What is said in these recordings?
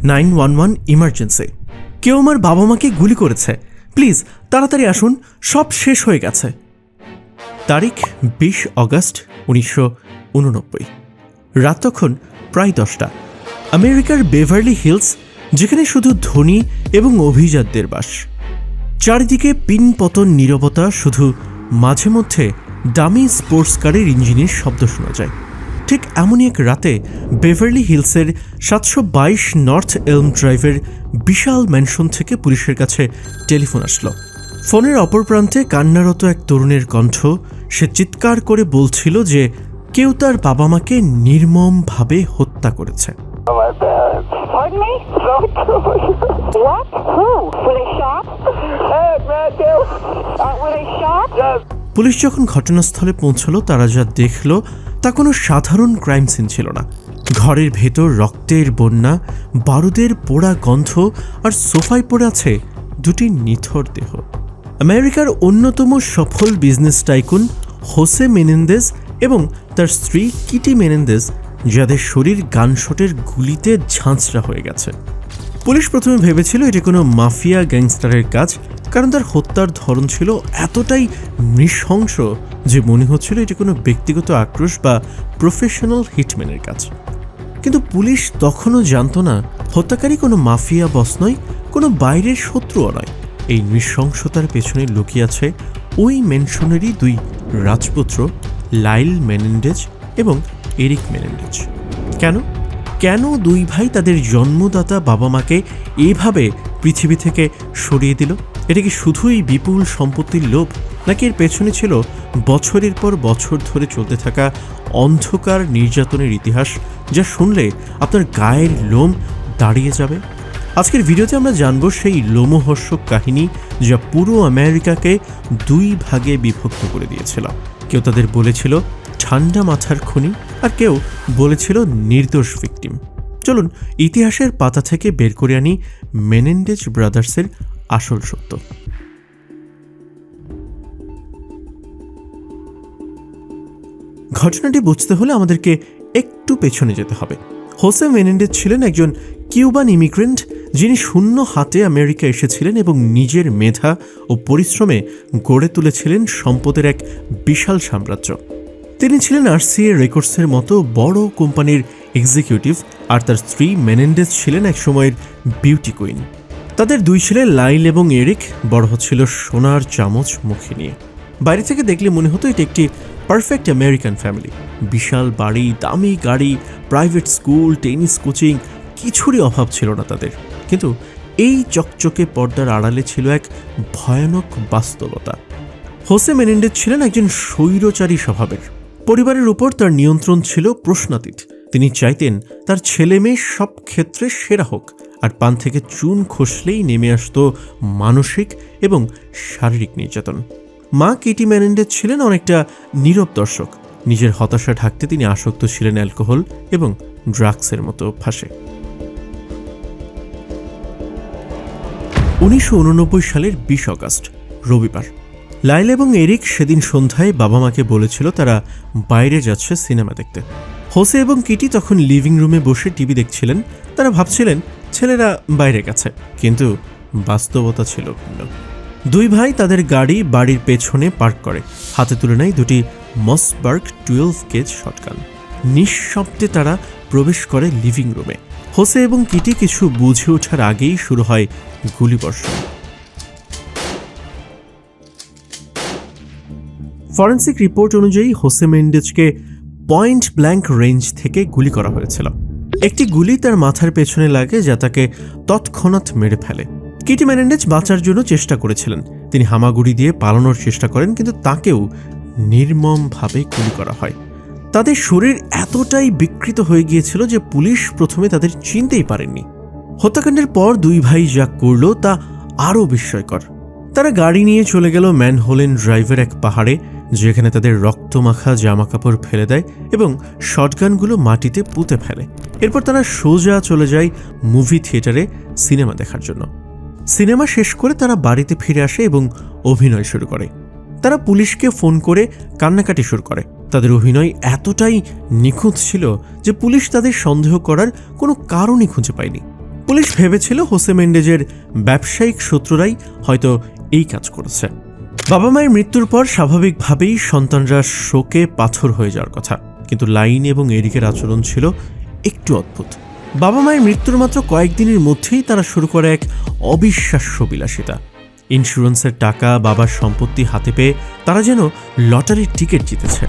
911 emergency. কেউ আমার বাবা মাকে গুলি করেছে, প্লিজ তাড়াতাড়ি আসুন, সব শেষ হয়ে গেছে। তারিখ 20 অগস্ট 1989। রাত তখন প্রায় 10টা। আমেরিকার বেভারলি হিলস, যেখানে শুধু ধনী এবং অভিজাতদের বাস। চারিদিকে পিনপতন নীরবতা, শুধু মাঝে মধ্যে দামি স্পোর্টস কারের ইঞ্জিনের শব্দ শোনা যায়। ঠিক এমনই এক রাতে বেভারলি হিলসের 722 নর্থ এলম ড্রাইভের বিশাল ম্যানশন থেকে পুলিশের কাছে টেলিফোন আসলো। ফোনের অপর প্রান্তে কান্নারত এক তরুণের কণ্ঠ। সে চিৎকার করে বলছিল যে কেউ তার বাবা মাকে নির্মমভাবে হত্যা করেছে। Pardon me? What? Who? Were they shot? Were they shot? Police যখন ঘটনাস্থলে পৌঁছলো, তারা যা দেখল তা কোনো সাধারণ ক্রাইম সিন ছিল না। ঘরের ভেতর রক্তের বন্যা, বারুদের পোড়া গন্ধ, আর সোফায় পড়ে আছে দুটি নিথর দেহ। আমেরিকার অন্যতম সফল বিজনেস টাইকুন হোসে মেনেন্দেজ এবং তার স্ত্রী কিটি মেনেন্দেজ, যাদের শরীর গানশটের গুলিতে ঝাঁঝরা হয়ে গেছে। পুলিশ প্রথমে ভেবেছিল এটি কোনো মাফিয়া গ্যাংস্টারের কাজ, কারণ তার হত্যার ধরন ছিল এতটাই নৃশংস যে মনে হচ্ছিল এটি কোনো ব্যক্তিগত আক্রোশ বা প্রফেশনাল হিটম্যানের কাজ। কিন্তু পুলিশ তখনও জানত না হত্যাকারী কোনো মাফিয়া বস নয়, কোনো বাইরের শত্রুও নয়। এই নৃশংসতার পেছনে লুকিয়ে আছে ওই ম্যানশনেরই দুই রাজপুত্র, লাইল মেনেন্ডেজ এবং এরিক মেনেন্ডেজ। কেন দুই ভাই তাদের জন্মদাতা বাবা মাকে এভাবে পৃথিবী থেকে সরিয়ে দিল? এটা কি শুধুই বিপুল সম্পত্তির লোভ, নাকি এর পেছনে ছিল বছরের পর বছর ধরে চলতে থাকা অন্ধকার নির্যাতনের ইতিহাস, যা শুনলে আপনার গায়ের লোম দাঁড়িয়ে যাবে? আজকের ভিডিওতে আমরা জানব সেই লোমহর্ষক কাহিনী যা পুরো আমেরিকাকে দুই ভাগে বিভক্ত করে দিয়েছিল। কেউ তাদের বলেছিল ঠান্ডা মাথার খুনি, আর কেউ বলেছিল নির্দোষ ভিকটিম। চলুন ইতিহাসের পাতা থেকে বের করে আনি মেনেন্ডেজ ব্রাদার্সের আসল সত্য। ঘটনাটি বুঝতে হলে আমাদেরকে একটু পেছনে যেতে হবে। হোসে মেনেন্ডেজ ছিলেন একজন কিউবান ইমিগ্রেন্ট, যিনি শূন্য হাতে আমেরিকা এসেছিলেন এবং নিজের মেধা ও পরিশ্রমে গড়ে তুলেছিলেন সম্পদের এক বিশাল সাম্রাজ্য। তিনি ছিলেন RCA রেকর্ডসের মতো বড় কোম্পানির এক্সিকিউটিভ, আর তার স্ত্রী মেনেন্ডেজ ছিলেন এক সময়ের বিউটি কুইন। তাদের দুই ছেলে লাইল এবং এরিক বড় হচ্ছিল সোনার চামচ মুখে নিয়ে। বাইরে থেকে দেখলে মনে হতো এটি একটি পারফেক্ট আমেরিকান ফ্যামিলি। বিশাল বাড়ি, দামি গাড়ি, প্রাইভেট স্কুল, টেনিস কোচিং, কিছুরই অভাব ছিল না তাদের। কিন্তু এই চকচকে পর্দার আড়ালে ছিল এক ভয়ানক বাস্তবতা। হোসে মেনেন্ডেজ ছিলেন একজন স্বৈরচারী স্বভাবের। পরিবারের উপর তার নিয়ন্ত্রণ ছিল প্রশ্নাতীত। তিনি চাইতেন তার ছেলে মেয়ে সব ক্ষেত্রে সেরা হোক, আর পান থেকে চুন খসলেই নেমে আসত মানসিক এবং শারীরিক নির্যাতন। মা কিটি মেনেন্ডেজ ছিলেন অনেকটা নীরব দর্শক। নিজের হতাশা ঢাকতে তিনি আসক্ত ছিলেন অ্যালকোহল এবং ড্রাগসের মতো অভ্যাসে। 1989 সালের 20 অগস্ট, রবিবার। লাইল এবং এরিক সেদিন সন্ধ্যায় বাবা মাকে বলেছিল তারা বাইরে যাচ্ছে সিনেমা দেখতে। হোসে এবং কিটি তখন লিভিং রুমে বসে টিভি দেখছিলেন। তারা ভাবছিলেন ছেলেরা বাইরে গেছে, কিন্তু বাস্তবতা ছিল ভিন্ন। দুই ভাই তাদের গাড়ি বাড়ির পেছনে পার্ক করে, হাতে তুলে নেয় দুটি মসবার্গ 12 গেজ শটগান। নিঃশব্দে তারা প্রবেশ করে লিভিং রুমে। হোসে এবং কিটি কিছু বুঝে ওঠার আগেই শুরু হয় গুলিবর্ষণ। ফরেন্সিক রিপোর্ট অনুযায়ী হোসে মেনেন্ডেজকে পয়েন্ট ব্ল্যাঙ্ক রেঞ্জ থেকে গুলি করা হয়েছিল। একটি গুলি তার মাথার পেছনে লাগে, যা তাকে তৎক্ষণাৎ মেরে ফেলে। কিটি মেনেন্ডেজ বাঁচার জন্য চেষ্টা করেছিলেন। তিনি হামাগুড়ি দিয়ে পালানোর চেষ্টা করেন, কিন্তু তাকেও নির্মমভাবে গুলি করা হয়। তাদের শরীর এতটাই বিকৃত হয়ে গিয়েছিল যে পুলিশ প্রথমে তাদের চিনতেই পারেননি। হত্যাকাণ্ডের পর দুই ভাই যা করল তা আরও বিস্ময়কর। তারা গাড়ি নিয়ে চলে গেল ম্যানহোলেন ড্রাইভের এক পাহাড়ে, যেখানে তাদের রক্তমাখা জামাকাপড় ফেলে দেয় এবং শটগানগুলো মাটিতে পুঁতে ফেলে। এরপর তারা সোজা চলে যায় মুভি থিয়েটারে সিনেমা দেখার জন্য। সিনেমা শেষ করে তারা বাড়িতে ফিরে আসে এবং অভিনয় শুরু করে। তারা পুলিশকে ফোন করে কান্নাকাটি শুরু করে। তাদের অভিনয় এতটাই নিখুঁত ছিল যে পুলিশ তাদের সন্দেহ করার কোনো কারণই খুঁজে পায়নি। পুলিশ ভেবেছিল হোসে মেন্ডেজের ব্যবসায়িক শত্রুরাই হয়তো এই কাজ করেছে। বাবা মায়ের মৃত্যুর পর স্বাভাবিকভাবেই সন্তানরা শোকে পাথর হয়ে যাওয়ার কথা, কিন্তু লাইন এবং এরিকের আচরণ ছিল একটু অদ্ভুত। বাবা মায়ের মৃত্যুর মাত্র কয়েকদিনের মধ্যেই তারা শুরু করে এক অবিশ্বাস্য বিলাসিতা। ইন্স্যুরেন্সের টাকা, বাবার সম্পত্তি হাতে পেয়ে তারা যেন লটারির টিকিট জিতেছে।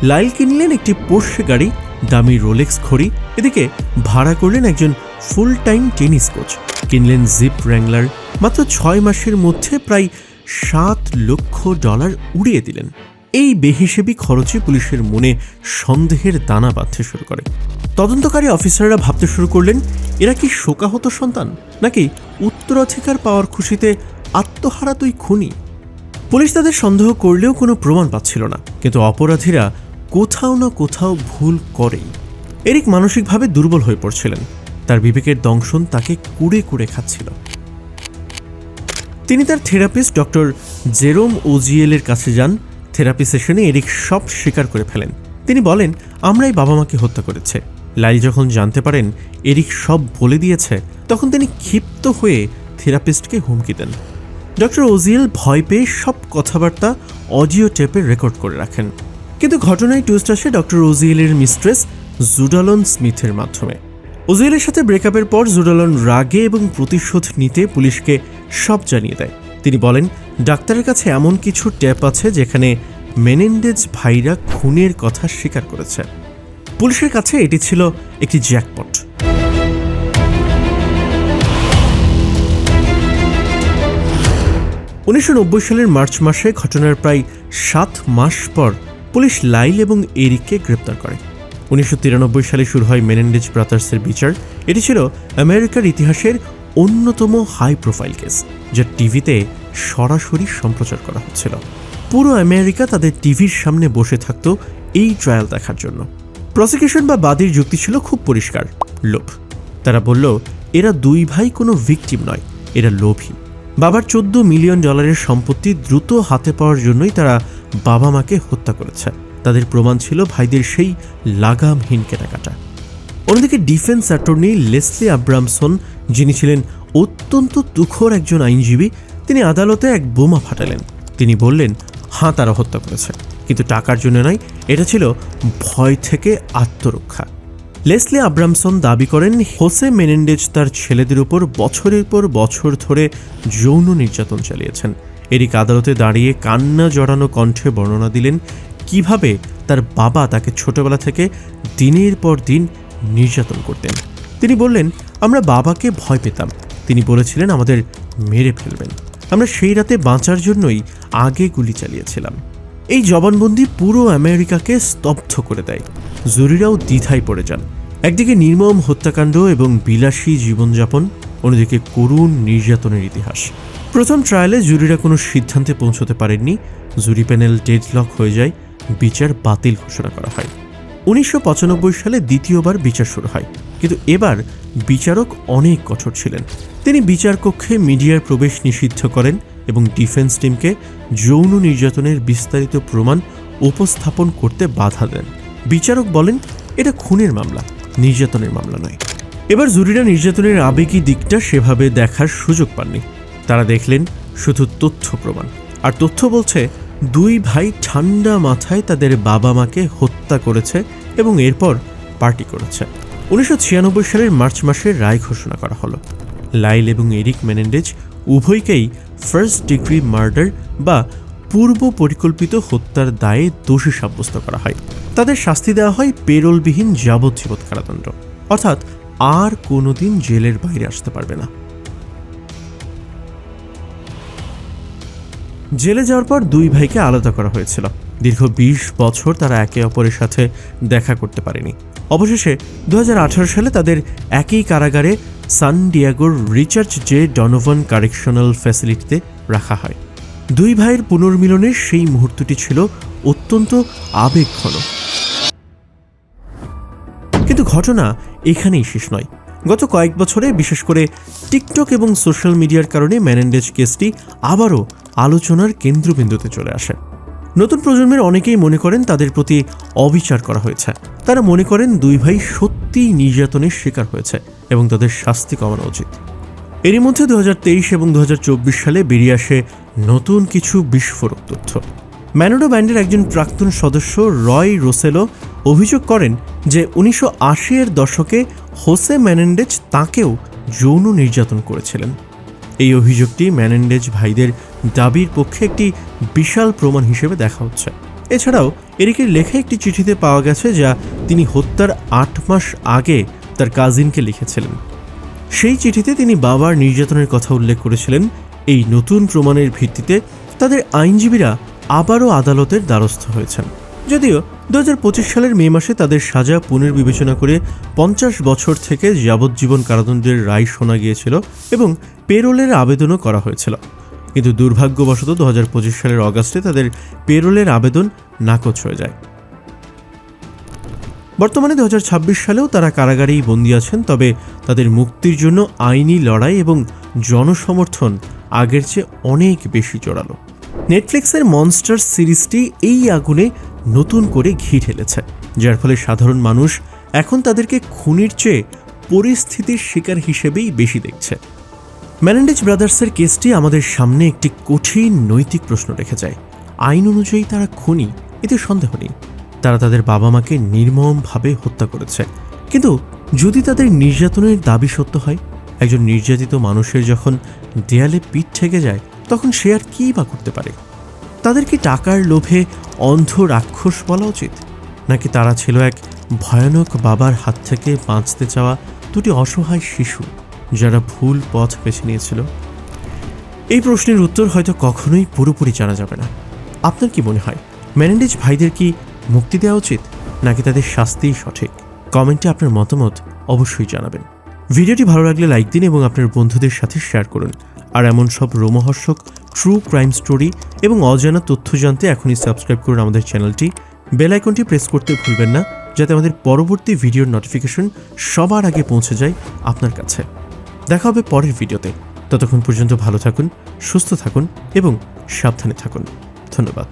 লাইল কিনলেন একটি পোর্শে গাড়ি, দামি রোলেক্স ঘড়ি, এদিকে ভাড়া করলেন একজন ফুল টাইম টেনিস কোচ, কিনলেন জিপ র্যাংলার। মাত্র 6 মাসের মধ্যে প্রায় $7 লক্ষ উড়িয়ে দিলেন। এই বেহিসেবি খরচে পুলিশের মনে সন্দেহের দানা বাঁধতে শুরু করে। তদন্তকারী অফিসাররা ভাবতে শুরু করলেন, এরা কি শোকাহত সন্তান, নাকি উত্তরাধিকার পাওয়ার খুশিতে আত্মহারাতই খুনি। পুলিশ তাদের সন্দেহ করলেও কোনো প্রমাণ পাচ্ছিল না, কিন্তু অপরাধীরা কোথাও না কোথাও ভুল করেই। এরিক মানসিকভাবে দুর্বল হয়ে পড়ছিলেন, তার বিবেকের দংশন তাকে কুড়ে কুড়ে খাচ্ছিল। তিনি তার থেরাপিস্ট ডক্টর জেরোম ওজিয়েলের কাছে যান। থেরাপি সেশনে এরিক সব স্বীকার করে ফেলেন। তিনি বলেন, আমরাই বাবা মাকে হত্যা করেছে। লাইল যখন জানতে পারেন এরিক সব বলে দিয়েছে, তখন তিনি ক্ষিপ্ত হয়ে থেরাপিস্টকে হুমকি দেন। ডক্টর ওজিয়েল ভয় পেয়ে সব কথাবার্তা অডিও টেপে রেকর্ড করে রাখেন। কিন্তু ঘটনায় টুইস্ট আসে ডক্টর ওজিয়েলের মিস্ট্রেস জুডালন স্মিথের মাধ্যমে। ওজিয়েলের সাথে ব্রেকআপের পর জুডালন রাগে এবং প্রতিশোধ নিতে পুলিশকে সব জানিয়ে দেয়। তিনি বলেন, ডাক্তারের কাছে এমন কিছু ট্যাপ আছে যেখানে মেনেন্ডেজ ভাইরা খুনের কথা স্বীকার করেছে। পুলিশের কাছে এটি ছিল একটি জ্যাকপট। 1990 সালের মার্চ মাসে ঘটনার প্রায় 7 মাস পর পুলিশ লাইল এবং এরিককে গ্রেপ্তার করে। 1993 সালে শুরু হয় মেনেন্ডেজ ব্রাদার্সের বিচার। এটি ছিল আমেরিকার ইতিহাসের অন্যতম হাই প্রোফাইল কেস, যা টিভিতে সরাসরি সম্প্রচার করা হচ্ছিল। পুরো আমেরিকা তাদের টিভির সামনে বসে থাকত এই ট্রায়াল দেখার জন্য। প্রসিকিউশন বা বাদীর যুক্তি ছিল খুব পরিষ্কার, লোভ। তারা বলল, এরা 2 ভাই কোনো ভিকটিম নয়, এরা লোভী। বাবার $14 মিলিয়ন সম্পত্তি দ্রুত হাতে পাওয়ার জন্যই তারা বাবা মাকে হত্যা করেছে। তাদের প্রমাণ ছিল ভাইদের সেই লাগামহীন কেনাকাটা। অন্যদিকে ডিফেন্স অ্যাটর্নি লেসলি আব্রামসন, যিনি ছিলেন অত্যন্ত তুখোর একজন আইনজীবী, তিনি আদালতে এক বোমা ফাটালেন। তিনি বললেন, হ্যাঁ, তারা হত্যা করেছে, কিন্তু টাকার জন্য নয়, এটা ছিল ভয় থেকে আত্মরক্ষা। লেসলি আব্রামসন দাবি করেন, হোসে মেনেন্ডেজ তার ছেলেদের উপর বছরের পর বছর ধরে যৌন নির্যাতন চালিয়েছেন। এরিক আদালতে দাঁড়িয়ে কান্না জড়ানো কণ্ঠে বর্ণনা দিলেন কিভাবে তার বাবা তাকে ছোটবেলা থেকে দিনের পর দিন নির্যাতন করতেন। তিনি বললেন, আমরা বাবাকে ভয় পেতাম। তিনি বলেছিলেন আমাদের মেরে ফেলবেন। আমরা সেই রাতে বাঁচার জন্যই আগে গুলি চালিয়েছিলাম। এই জবানবন্দি পুরো আমেরিকাকে স্তব্ধ করে দেয়। জুরিরাও দ্বিধায় পড়ে যান। একদিকে নির্মম হত্যাকাণ্ড এবং বিলাসী জীবনযাপন, অন্যদিকে করুণ নির্যাতনের ইতিহাস। প্রথম ট্রায়ালে জুরিরা কোনো সিদ্ধান্তে পৌঁছতে পারেননি। জুরি প্যানেল ডেডলক হয়ে যায়, বিচার বাতিল ঘোষণা করা হয়। 1995 সালে দ্বিতীয়বার বিচার শুরু হয়, কিন্তু এবার বিচারক অনেক কঠোর ছিলেন। তিনি বিচার কক্ষে মিডিয়ার প্রবেশ নিষিদ্ধ করেন এবং ডিফেন্স টিমকে যৌন নির্যাতনের বিস্তারিত প্রমাণ উপস্থাপন করতে বাধা দেন। বিচারক বলেন, এটা খুনের মামলা, নির্যাতনের মামলা নয়। এবার জুরিরা নির্যাতনের আবেগী দিকটা সেভাবে দেখার সুযোগ পাননি। তারা দেখলেন শুধু তথ্য প্রমাণ, আর তথ্য বলছে 2 ভাই ঠান্ডা মাথায় তাদের বাবা মাকে হত্যা করেছে এবং এরপর পার্টি করেছে। 1996 সালের মার্চ মাসে রায় ঘোষণা করা হলো। লাইল এবং এরিক মেনেন্ডেজ উভয়কেই ফার্স্ট ডিগ্রি মার্ডার বা পূর্ব পরিকল্পিত হত্যার দায়ে দোষী সাব্যস্ত করা হয়। তাদের শাস্তি দেওয়া হয় পেরোলবিহীন যাবজ্জীবন কারাদণ্ড, অর্থাৎ আর কোনোদিন জেলের বাইরে আসতে পারবে না। জেলে যাওয়ার পর 2 ভাইকে আলাদা করা হয়েছিল। দীর্ঘ 20 বছর তারা একে অপরের সাথে দেখা করতে পারেনি। অবশেষে 2018 সালে তাদের একই কারাগারে সান ডিয়েগোর রিচার্ড জে ডনোভান কারেকশনাল ফ্যাসিলিটিতে রাখা হয়। 2 ভাইয়ের পুনর্মিলনের সেই মুহূর্তটি ছিল অত্যন্ত আবেগঘন। কিন্তু ঘটনা এখানেই শেষ নয়। গত কয়েক বছরে, বিশেষ করে টিকটক এবং সোশ্যাল মিডিয়ার কারণে মেনেন্ডেজ কেসটি আবারও আলোচনার কেন্দ্রবিন্দুতে চলে আসে। নতুন প্রজন্মের অনেকেই মনে করেন তাদের প্রতি অবিচার করা হয়েছে। তারা মনে করেন 2 ভাই সত্যিই নির্যাতনের শিকার হয়েছে, এবং তাদের শাস্তি কমানো উচিত। এরই মধ্যে 2023 এবং 2024 সালে বেরিয়ে আসে নতুন কিছু বিস্ফোরক তথ্য। ম্যানোডো ব্যান্ডের একজন প্রাক্তন সদস্য রয় রোসেলো অভিযোগ করেন যে 1980-এর দশকে হোসে মেনেন্ডেজ তাঁকেও যৌন নির্যাতন করেছিলেন। এই অভিযোগটি মেনেন্ডেজ ভাইদের দাবির পক্ষে একটি বিশাল প্রমাণ হিসেবে দেখা হচ্ছে। এছাড়াও এরিকের লেখা একটি চিঠিতে পাওয়া গেছে যা তিনি হত্যার 8 মাস আগে তার কাজিনকে লিখেছিলেন। সেই চিঠিতে তিনি বাবার নির্যাতনের কথা উল্লেখ করেছিলেন। এই নতুন প্রমাণের ভিত্তিতে তাদের আইনজীবীরা আবারও আদালতের দ্বারস্থ হয়েছেন। যদিও 2025 সালের মে মাসে তাদের সাজা পুনর্বিবেচনা করে 50 বছর থেকে যাবজ্জীবন কারাদণ্ডের রায় শোনা গিয়েছিল এবং পেরোলের আবেদনও করা হয়েছিল। কিন্তু দুর্ভাগ্যবশত 2025 সালের অগাস্টে তাদের পেরোলের আবেদন নাকচ হয়ে যায়। বর্তমানে 2026 সালেও তারা কারাগারেই বন্দী আছেন, তবে তাদের মুক্তির জন্য আইনি লড়াই এবং জনসমর্থন আগের চেয়ে অনেক বেশি জোরালো। নেটফ্লিক্সের মনস্টার সিরিজটি এই আগুনে নতুন করে ঘি ঢেলেছে, যার ফলে সাধারণ মানুষ এখন তাদেরকে খুনির চেয়ে পরিস্থিতির শিকার হিসেবেই বেশি দেখছে। মেনেন্ডেজ ব্রাদার্সের কেসটি আমাদের সামনে একটি কঠিন নৈতিক প্রশ্ন রেখে যায়। আইন অনুযায়ী তারা খুনি, এতে সন্দেহ নেই। তারা তাদের বাবা মাকে নির্মমভাবে হত্যা করেছে। কিন্তু যদি তাদের নির্যাতনের দাবি সত্য হয়, একজন নির্যাতিত মানুষের যখন দেয়ালে পিঠ ঠেকে যায়, তখন সে আর কী বা করতে পারে? তাদের কি টাকার লোভে অন্ধ রাক্ষস বলা উচিত, নাকি তারা ছিল এক ভয়ানক বাবার হাত থেকে বাঁচতে চাওয়া দুটি অসহায় শিশু যারা ভুল পথ বেছে নিয়েছিল? এই প্রশ্নের উত্তর হয়তো কখনোই পুরোপুরি জানা যাবে না। আপনার কি মনে হয়, মেনেন্ডেজ ভাইদের কি মুক্তি দেওয়া উচিত, নাকি তাদের শাস্তিই সঠিক? কমেন্টে আপনার মতামত অবশ্যই জানাবেন। ভিডিওটি ভালো লাগলে লাইক দিন এবং আপনার বন্ধুদের সাথে শেয়ার করুন। আর এমন সব রোমহর্ষক ট্রু ক্রাইম স্টোরি এবং অজানা তথ্য জানতে এখনই সাবস্ক্রাইব করুন আমাদের চ্যানেলটি। বেল আইকনটি প্রেস করতে ভুলবেন না, যাতে আমাদের পরবর্তী ভিডিওর নোটিফিকেশন সবার আগে পৌঁছে যায় আপনার কাছে। দেখা হবে পরের ভিডিওতে। ততক্ষণ পর্যন্ত ভালো থাকুন, সুস্থ থাকুন এবং সাবধানে থাকুন। ধন্যবাদ।